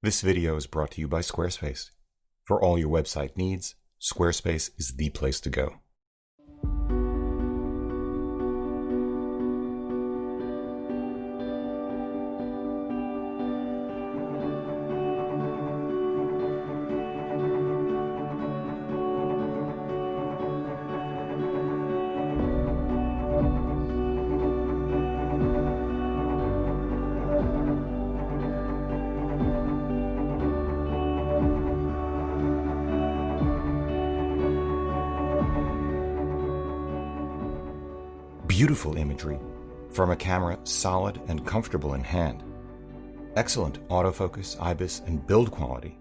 This video is brought to you by Squarespace. For all your website needs, Squarespace is the place to go. Beautiful imagery from a camera solid and comfortable in hand. Excellent autofocus, Ibis, and build quality.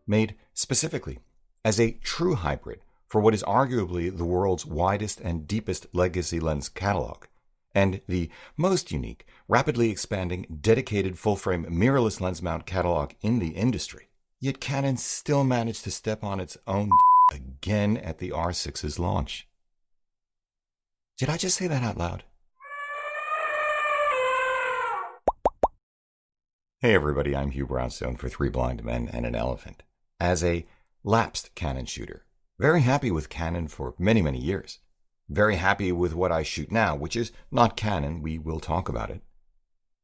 Made specifically as a true hybrid for what is arguably the world's widest and deepest legacy lens catalog, and the most unique, rapidly expanding, dedicated full-frame mirrorless lens mount catalog in the industry. Yet Canon still managed to step on its own again at the R6's launch. Did I just say that out loud? Hey everybody, I'm Hugh Brownstone for Three Blind Men and an Elephant. As a lapsed Canon shooter, very happy with Canon for many years. Very happy with what I shoot now, which is not Canon, we will talk about it.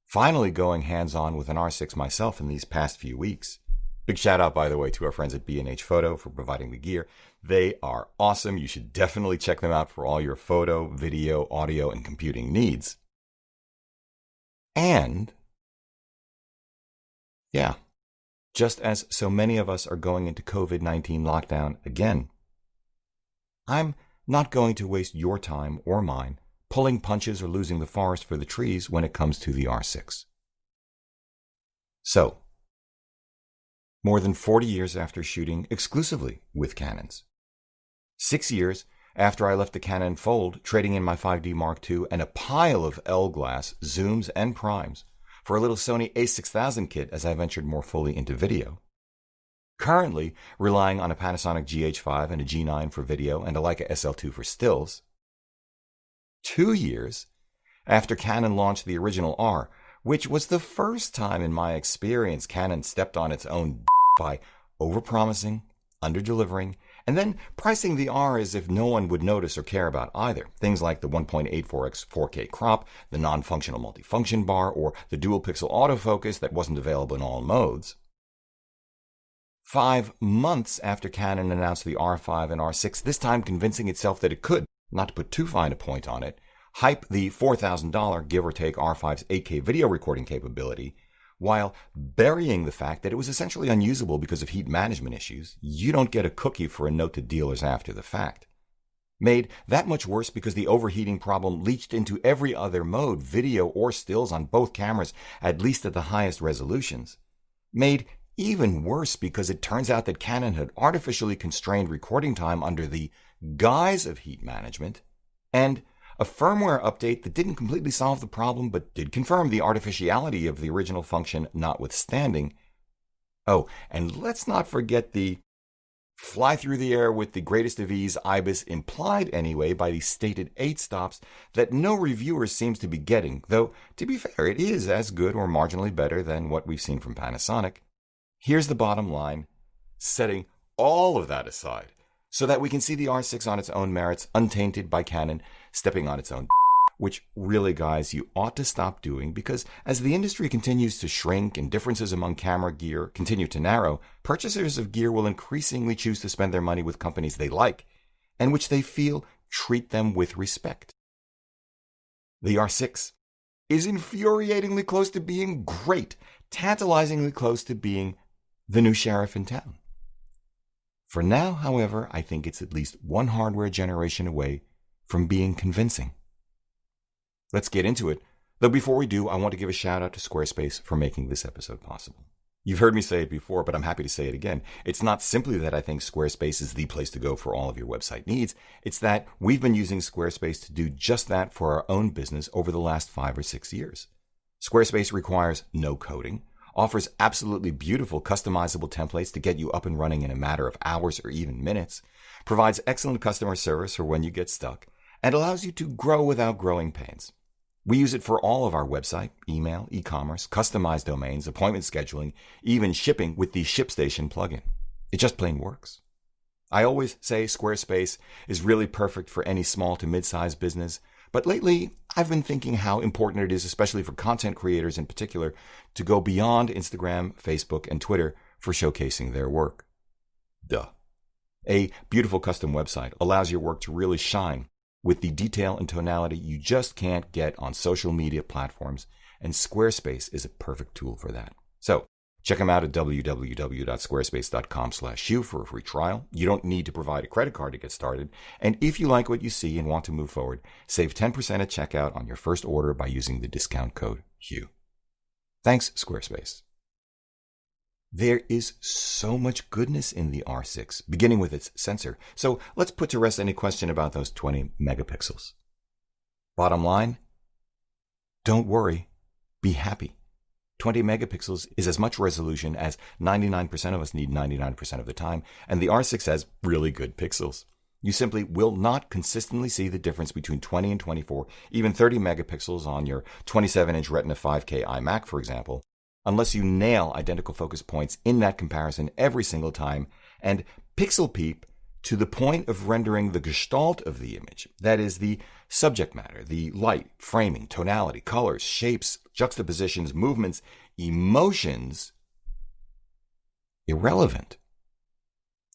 Finally going hands-on with an R6 myself in these past few weeks. Big shout out, by the way, to our friends at B&H Photo for providing the gear. They are awesome. You should definitely check them out for all your photo, video, audio, and computing needs. And, yeah, just as so many of us are going into COVID-19 lockdown again, I'm not going to waste your time or mine pulling punches or losing the forest for the trees when it comes to the R6. So, more than 40 years after shooting exclusively with Canons. 6 years after I left the Canon fold, trading in my 5D Mark II and a pile of L-glass, zooms, and primes for a little Sony a6000 kit as I ventured more fully into video. Currently relying on a Panasonic GH5 and a G9 for video and a Leica SL2 for stills. 2 years after Canon launched the original R, which was the first time in my experience Canon stepped on its own by overpromising, underdelivering, and then pricing the R as if no one would notice or care about either. Things like the 1.84x 4K crop, the non-functional multifunction bar, or the dual-pixel autofocus that wasn't available in all modes. 5 months after Canon announced the R5 and R6, this time convincing itself that it could, not to put too fine a point on it, hype the $4,000 give or take R5's 8K video recording capability, while burying the fact that it was essentially unusable because of heat management issues. You don't get a cookie for a note to dealers after the fact. Made that much worse because the overheating problem leached into every other mode, video or stills on both cameras, at least at the highest resolutions. Made even worse because it turns out that Canon had artificially constrained recording time under the guise of heat management, and a firmware update that didn't completely solve the problem but did confirm the artificiality of the original function notwithstanding. Oh, and let's not forget the fly through the air with the greatest of ease Ibis, implied anyway by the stated 8 stops, that no reviewer seems to be getting, though to be fair it is as good or marginally better than what we've seen from Panasonic. Here's the bottom line, setting all of that aside, so that we can see the R6 on its own merits, untainted by Canon stepping on its own, which really, guys, you ought to stop doing, because as the industry continues to shrink and differences among camera gear continue to narrow, purchasers of gear will increasingly choose to spend their money with companies they like and which they feel treat them with respect. The R6 is infuriatingly close to being great, tantalizingly close to being the new sheriff in town. For now, however, I think it's at least one hardware generation away from being convincing. Let's get into it, though before we do, I want to give a shout out to Squarespace for making this episode possible. You've heard me say it before, but I'm happy to say it again. It's not simply that I think Squarespace is the place to go for all of your website needs. It's that we've been using Squarespace to do just that for our own business over the last 5 or 6 years. Squarespace requires no coding, offers absolutely beautiful customizable templates to get you up and running in a matter of hours or even minutes, provides excellent customer service for when you get stuck, and allows you to grow without growing pains. We use it for all of our website, email, e-commerce, customized domains, appointment scheduling, even shipping with the ShipStation plugin. It just plain works. I always say Squarespace is really perfect for any small to mid-sized business, but lately I've been thinking how important it is, especially for content creators in particular, to go beyond Instagram, Facebook, and Twitter for showcasing their work. Duh. A beautiful custom website allows your work to really shine with the detail and tonality you just can't get on social media platforms, and Squarespace is a perfect tool for that. So, check them out at www.squarespace.com/Hugh for a free trial. You don't need to provide a credit card to get started. And if you like what you see and want to move forward, save 10% at checkout on your first order by using the discount code Hugh. Thanks, Squarespace. There is so much goodness in the R6, beginning with its sensor. So let's put to rest any question about those 20 megapixels. Bottom line, don't worry, be happy. 20 megapixels is as much resolution as 99% of us need 99% of the time, and the R6 has really good pixels. You simply will not consistently see the difference between 20 and 24, even 30 megapixels on your 27-inch Retina 5K iMac, for example, unless you nail identical focus points in that comparison every single time and pixel peep to the point of rendering the gestalt of the image, that is, the subject matter, the light, framing, tonality, colors, shapes, juxtapositions, movements, emotions, irrelevant.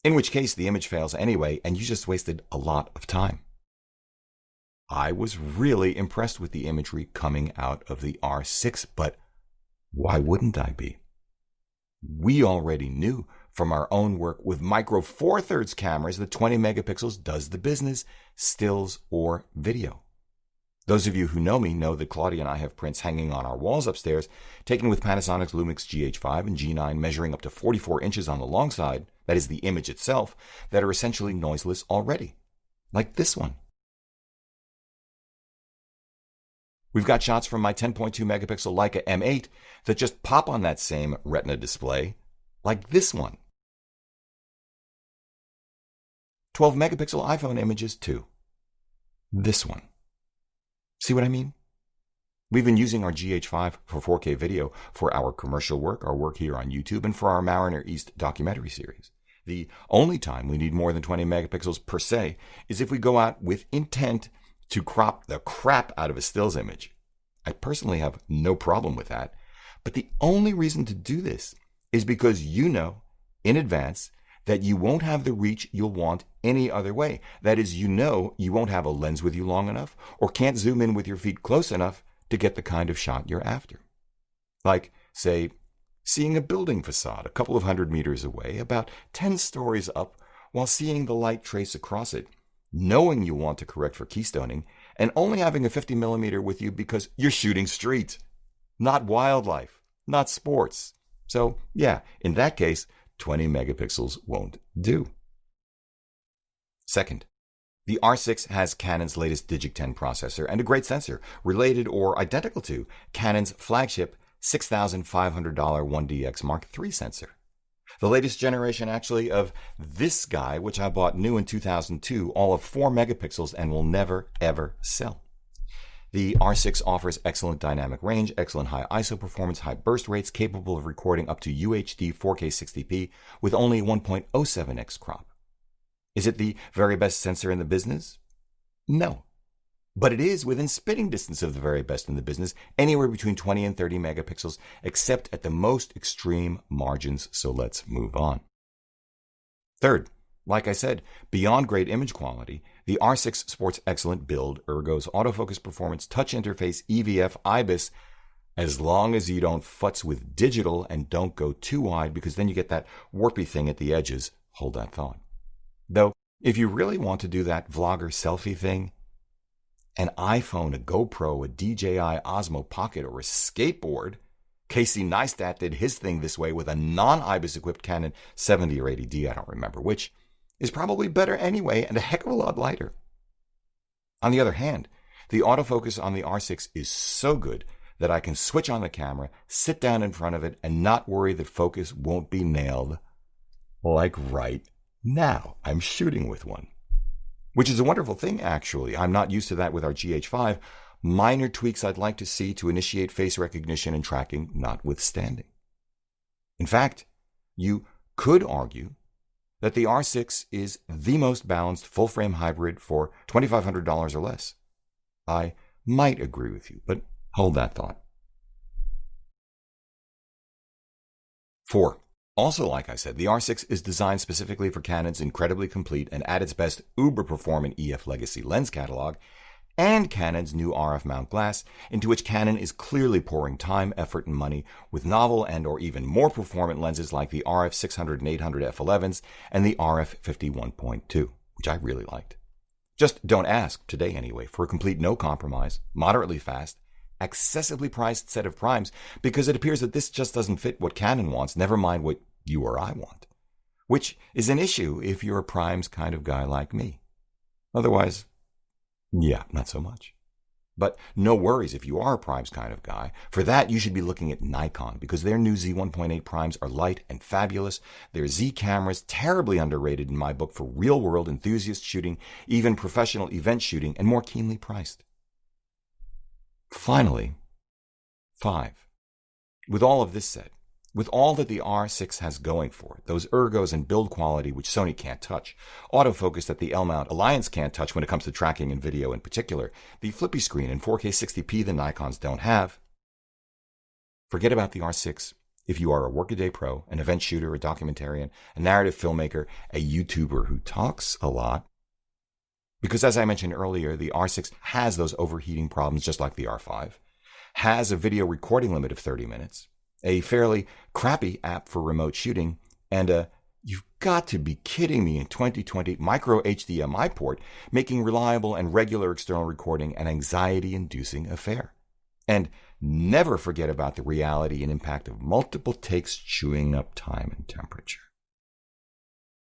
In which case the image fails anyway, and you just wasted a lot of time. I was really impressed with the imagery coming out of the R6, but why wouldn't I be? We already knew from our own work with micro four thirds cameras that 20 megapixels does the business, stills or video. Those of you who know me know that Claudia and I have prints hanging on our walls upstairs, taken with Panasonic's Lumix GH5 and G9 measuring up to 44 inches on the long side, that is the image itself, that are essentially noiseless already. Like this one. We've got shots from my 10.2 megapixel Leica M8 that just pop on that same Retina display, like this one. 12 megapixel iPhone images too. This one. See what I mean? We've been using our GH5 for 4K video for our commercial work, our work here on YouTube, and for our Mariner East documentary series. The only time we need more than 20 megapixels per se is if we go out with intent to crop the crap out of a stills image. I personally have no problem with that, but the only reason to do this is because you know in advance that you won't have the reach you'll want any other way. That is, you know you won't have a lens with you long enough or can't zoom in with your feet close enough to get the kind of shot you're after. Like, say, seeing a building facade a couple of 100 meters away, about 10 stories up, while seeing the light trace across it, knowing you want to correct for keystoning, and only having a 50 millimeter with you because you're shooting street, not wildlife, not sports. So yeah, in that case, 20 megapixels won't do. Second, the R6 has Canon's latest Digic 10 processor and a great sensor, related or identical to Canon's flagship $6,500 1DX Mark III sensor. The latest generation actually of this guy, which I bought new in 2002, all of 4 megapixels and will never ever sell. The R6 offers excellent dynamic range, excellent high ISO performance, high burst rates, capable of recording up to UHD 4K 60p with only 1.07x crop. Is it the very best sensor in the business? No. But it is within spitting distance of the very best in the business, anywhere between 20 and 30 megapixels, except at the most extreme margins, so let's move on. Third, like I said, beyond great image quality, the R6 sports excellent build, Ergo's autofocus performance, touch interface, EVF, Ibis, as long as you don't futz with digital and don't go too wide, because then you get that warpy thing at the edges. Hold that thought. Though, if you really want to do that vlogger selfie thing, an iPhone, a GoPro, a DJI Osmo Pocket, or a skateboard, Casey Neistat did his thing this way with a non-Ibis equipped Canon 70 or 80D, I don't remember which, is probably better anyway and a heck of a lot lighter. On the other hand, the autofocus on the R6 is so good that I can switch on the camera, sit down in front of it, and not worry that focus won't be nailed. Like right now, I'm shooting with one. Which is a wonderful thing, actually. I'm not used to that with our GH5, minor tweaks I'd like to see to initiate face recognition and tracking notwithstanding. In fact, you could argue that the R6 is the most balanced full-frame hybrid for $2,500 or less. I might agree with you, but hold that thought. 4. Also, like I said, the R6 is designed specifically for Canon's incredibly complete and at its best uber-performant EF Legacy lens catalog and Canon's new RF mount glass, into which Canon is clearly pouring time, effort, and money with novel and or even more performant lenses like the RF 600 and 800 f11s and the RF 51.2, which I really liked. Just don't ask, today anyway, for a complete no-compromise, moderately fast, accessibly priced set of primes, because it appears that this just doesn't fit what Canon wants, never mind what you or I want. Which is an issue if you're a primes kind of guy like me. Otherwise, yeah, not so much. But no worries if you are a primes kind of guy. For that, you should be looking at Nikon, because their new Z1.8 primes are light and fabulous. Their Z cameras, terribly underrated in my book for real-world enthusiast shooting, even professional event shooting, and more keenly priced. Finally, 5. With all of this said, with all that the R6 has going for it, those ergos and build quality which Sony can't touch, autofocus that the L-mount Alliance can't touch when it comes to tracking and video in particular, the flippy screen and 4K 60p the Nikons don't have, forget about the R6 if you are a workaday pro, an event shooter, a documentarian, a narrative filmmaker, a YouTuber who talks a lot. Because as I mentioned earlier, the R6 has those overheating problems just like the R5, has a video recording limit of 30 minutes, a fairly crappy app for remote shooting, and a you've got to be kidding me in 2020 micro HDMI port, making reliable and regular external recording an anxiety-inducing affair. And never forget about the reality and impact of multiple takes chewing up time and temperature.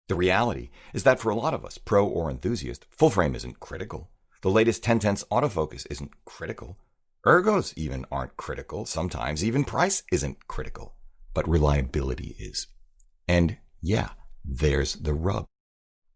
The reality is that for a lot of us, pro or enthusiast, full frame isn't critical. The latest 10/10 autofocus isn't critical. Ergos even aren't critical. Sometimes even price isn't critical. But reliability is. And yeah, there's the rub.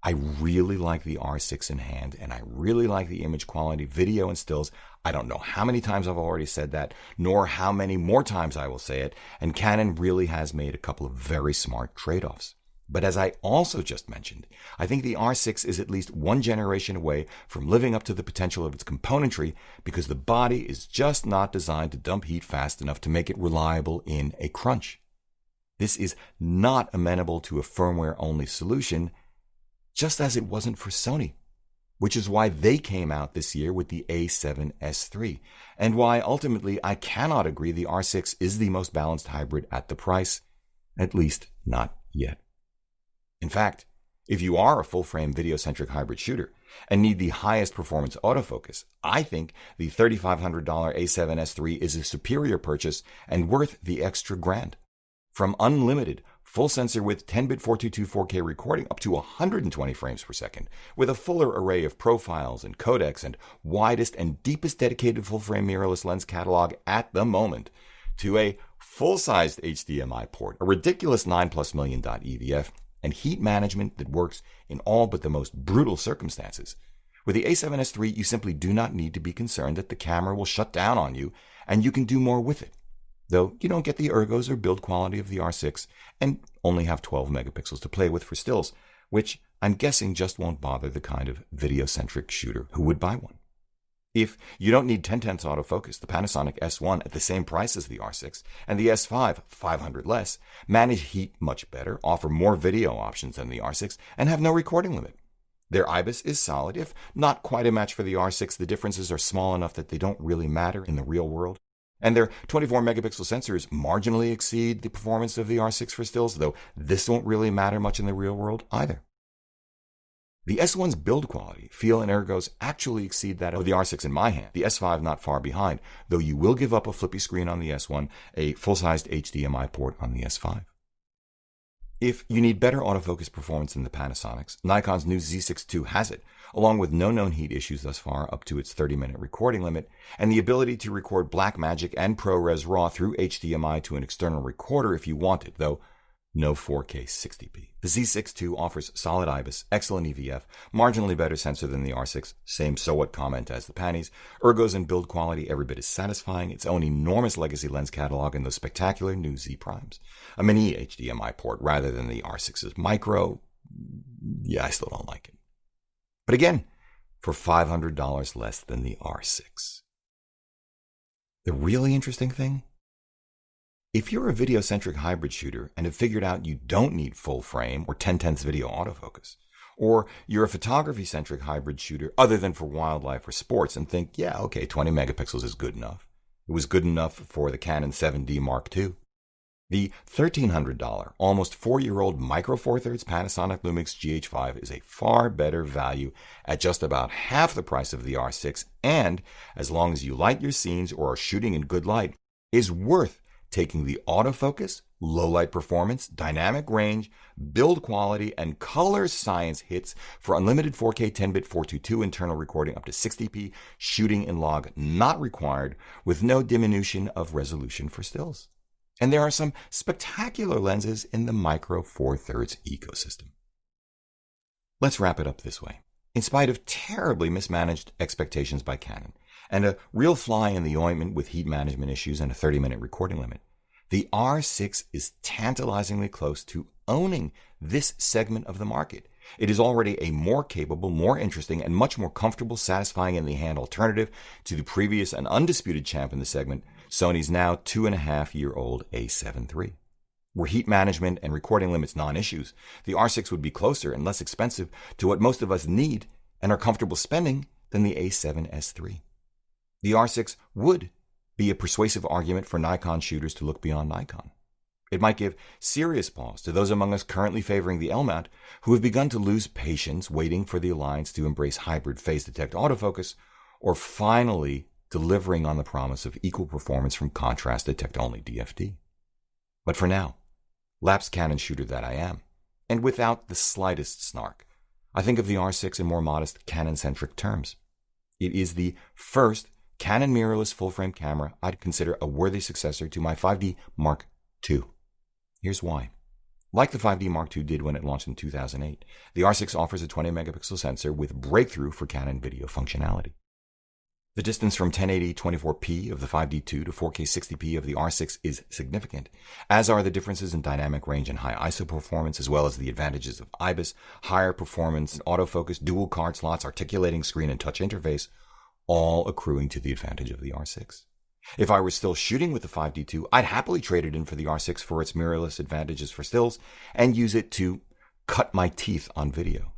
I really like the R6 in hand, and I really like the image quality, video and stills. I don't know how many times I've already said that, nor how many more times I will say it, and Canon really has made a couple of very smart trade-offs. But as I also just mentioned, I think the R6 is at least one generation away from living up to the potential of its componentry because the body is just not designed to dump heat fast enough to make it reliable in a crunch. This is not amenable to a firmware-only solution, just as it wasn't for Sony, which is why they came out this year with the A7S3, and why ultimately I cannot agree the R6 is the most balanced hybrid at the price, at least not yet. In fact, if you are a full-frame video-centric hybrid shooter and need the highest performance autofocus, I think the $3,500 A7S3 is a superior purchase and worth the extra grand. From unlimited, full sensor with 10-bit 422 4K recording up to 120 frames per second, with a fuller array of profiles and codecs and widest and deepest dedicated full-frame mirrorless lens catalog at the moment, to a full-sized HDMI port, a ridiculous 9+ million EVF, and heat management that works in all but the most brutal circumstances. With the A7S III, you simply do not need to be concerned that the camera will shut down on you, and you can do more with it. Though you don't get the ergos or build quality of the R6, and only have 12 megapixels to play with for stills, which I'm guessing just won't bother the kind of video-centric shooter who would buy one. If you don't need 10/10 autofocus, the Panasonic S1 at the same price as the R6 and the S5, 500 less, manage heat much better, offer more video options than the R6, and have no recording limit. Their Ibis is solid. If not quite a match for the R6, the differences are small enough that they don't really matter in the real world. And their 24 megapixel sensors marginally exceed the performance of the R6 for stills, though this won't really matter much in the real world either. The S1's build quality, feel, and ergos actually exceed that of the R6 in my hand, the S5 not far behind, though you will give up a flippy screen on the S1, a full-sized HDMI port on the S5. If you need better autofocus performance than the Panasonic's, Nikon's new Z6 II has it, along with no known heat issues thus far up to its 30-minute recording limit, and the ability to record Blackmagic and ProRes RAW through HDMI to an external recorder if you want it, though no 4K 60p. The Z6 II offers solid IBIS, excellent EVF, marginally better sensor than the R6, same so what comment as the panties, ergos and build quality every bit as satisfying, its own enormous legacy lens catalog, and those spectacular new Z primes. A mini HDMI port rather than the R6's micro. Yeah, I still don't like it. But again, for $500 less than the R6. The really interesting thing? If you're a video-centric hybrid shooter and have figured out you don't need full frame or 10/10 video autofocus, or you're a photography-centric hybrid shooter other than for wildlife or sports and think, yeah, okay, 20 megapixels is good enough. It was good enough for the Canon 7D Mark II. The $1,300, almost 4-year-old Micro Four Thirds Panasonic Lumix GH5 is a far better value at just about half the price of the R6, and as long as you light your scenes or are shooting in good light, is worth taking the autofocus, low light performance, dynamic range, build quality, and color science hits for unlimited 4K 10-bit 422 internal recording up to 60p, shooting in log not required, with no diminution of resolution for stills. And there are some spectacular lenses in the Micro Four Thirds ecosystem. Let's wrap it up this way. In spite of terribly mismanaged expectations by Canon, and a real fly in the ointment with heat management issues and a 30-minute recording limit, the R6 is tantalizingly close to owning this segment of the market. It is already a more capable, more interesting, and much more comfortable, satisfying in the hand alternative to the previous and undisputed champ in the segment, Sony's now 2.5-year-old A7 III. Were heat management and recording limits non-issues, the R6 would be closer and less expensive to what most of us need and are comfortable spending than the A7S III. The R6 would be a persuasive argument for Nikon shooters to look beyond Nikon. It might give serious pause to those among us currently favoring the L-mount who have begun to lose patience waiting for the Alliance to embrace hybrid phase detect autofocus, or finally delivering on the promise of equal performance from contrast detect only DFD. But for now, lapsed Canon shooter that I am, and without the slightest snark, I think of the R6 in more modest Canon-centric terms. It is the first Canon mirrorless full-frame camera I'd consider a worthy successor to my 5D Mark II. Here's why. Like the 5D Mark II did when it launched in 2008, the R6 offers a 20-megapixel sensor with breakthrough for Canon video functionality. The distance from 1080 24p of the 5D II to 4K 60p of the R6 is significant, as are the differences in dynamic range and high ISO performance, as well as the advantages of IBIS, higher performance, autofocus, dual card slots, articulating screen, and touch interface, all accruing to the advantage of the R6. If I were still shooting with the 5D II, I'd happily trade it in for the R6 for its mirrorless advantages for stills and use it to cut my teeth on video.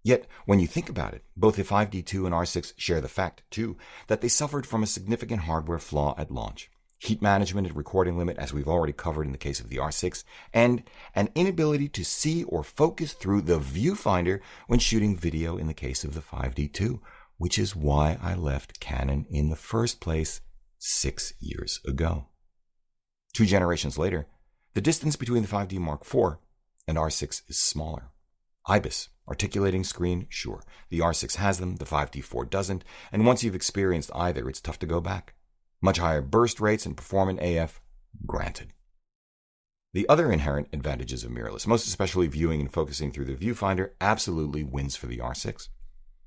Yet, when you think about it, both the 5D II and R6 share the fact, too, that they suffered from a significant hardware flaw at launch. Heat management and recording limit, as we've already covered in the case of the R6, and an inability to see or focus through the viewfinder when shooting video in the case of the 5D II, which is why I left Canon in the first place 6 years ago. 2 generations later, the distance between the 5D Mark IV and R6 is smaller. IBIS, articulating screen, sure. The R6 has them, the 5D IV doesn't, and once you've experienced either, it's tough to go back. Much higher burst rates and performant AF, granted. The other inherent advantages of mirrorless, most especially viewing and focusing through the viewfinder, absolutely wins for the R6.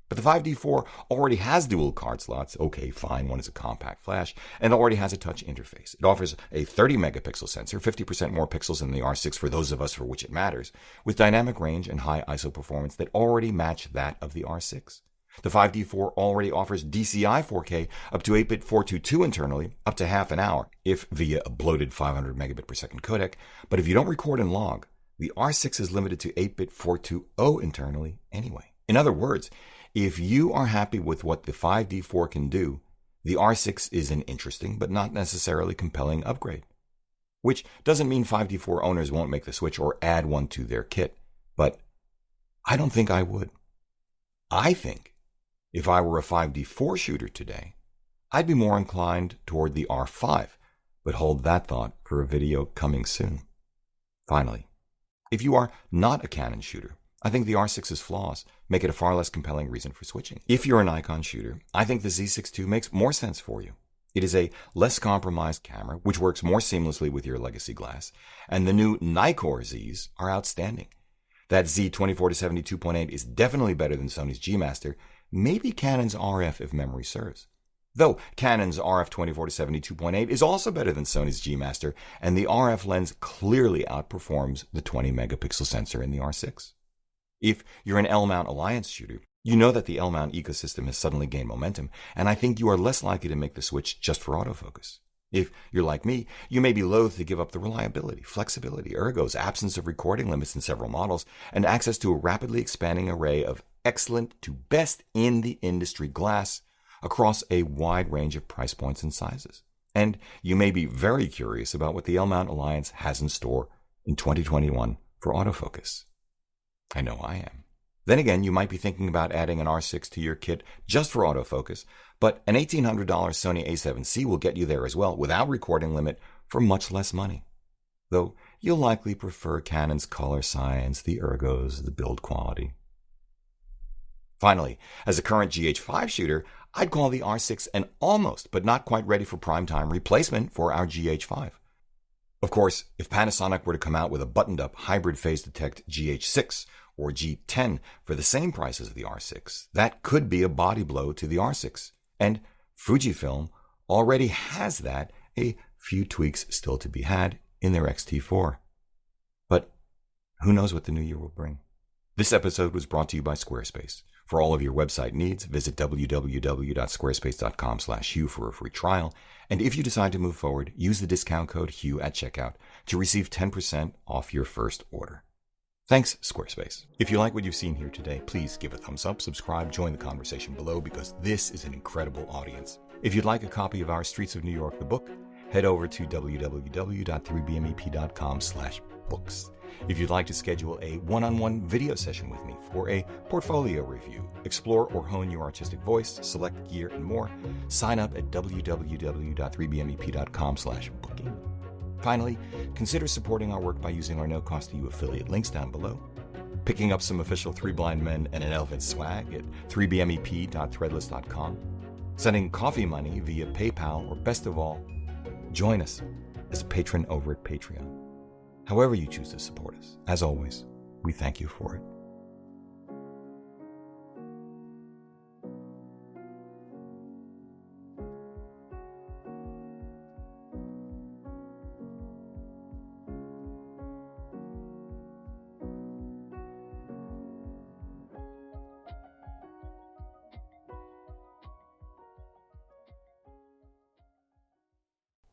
But the 5D IV already has dual card slots, okay, fine, one is a compact flash, and already has a touch interface. It offers a 30-megapixel sensor, 50% more pixels than the R6 for those of us for which it matters, with dynamic range and high ISO performance that already match that of the R6. The 5D IV already offers DCI 4K up to 8-bit 422 internally, up to half an hour, if via a bloated 500 megabit per second codec, but if you don't record and log, the R6 is limited to 8-bit 420 internally anyway. In other words, if you are happy with what the 5D IV can do, the R6 is an interesting but not necessarily compelling upgrade. Which doesn't mean 5D IV owners won't make the switch or add one to their kit, but I don't think I would. I think if I were a 5D IV shooter today, I'd be more inclined toward the R5, but hold that thought for a video coming soon. Finally, if you are not a Canon shooter, I think the R6's flaws make it a far less compelling reason for switching. If you're a Nikon shooter, I think the Z6 II makes more sense for you. It is a less compromised camera, which works more seamlessly with your legacy glass, and the new Nikkor Zs are outstanding. That Z24-70 2.8 is definitely better than Sony's G Master, maybe Canon's RF if memory serves. Though Canon's RF 24-70 2.8 is also better than Sony's G Master, and the RF lens clearly outperforms the 20 megapixel sensor in the R6. If you're an L-mount Alliance shooter, you know that the L-mount ecosystem has suddenly gained momentum, and I think you are less likely to make the switch just for autofocus. If you're like me, you may be loath to give up the reliability, flexibility, ergos, absence of recording limits in several models, and access to a rapidly expanding array of excellent to best in the industry glass across a wide range of price points and sizes. And you may be very curious about what the L-mount Alliance has in store in 2021 for autofocus. I know I am. Then again, you might be thinking about adding an R6 to your kit just for autofocus, but an $1,800 Sony a7C will get you there as well without recording limit for much less money. Though you'll likely prefer Canon's color science, the ergos, the build quality. Finally, as a current GH5 shooter, I'd call the R6 an almost, but not quite ready for prime time replacement for our GH5. Of course, if Panasonic were to come out with a buttoned-up hybrid phase detect GH6 or G10 for the same price as the R6, that could be a body blow to the R6. And Fujifilm already has that, a few tweaks still to be had in their X-T4. But who knows what the new year will bring? This episode was brought to you by Squarespace. For all of your website needs, visit www.squarespace.com/Hugh for a free trial. And if you decide to move forward, use the discount code Hugh at checkout to receive 10% off your first order. Thanks, Squarespace. If you like what you've seen here today, please give a thumbs up, subscribe, join the conversation below, because this is an incredible audience. If you'd like a copy of our Streets of New York, the book, head over to www.3bmep.com/books. If you'd like to schedule a one-on-one video session with me for a portfolio review, explore or hone your artistic voice, select gear, and more, sign up at www.3bmep.com/booking. Finally, consider supporting our work by using our no-cost-to-you affiliate links down below, picking up some official Three Blind Men and an Elephant swag at 3bmep.threadless.com, sending coffee money via PayPal, or best of all, join us as a patron over at Patreon. However you choose to support us, as always, we thank you for it.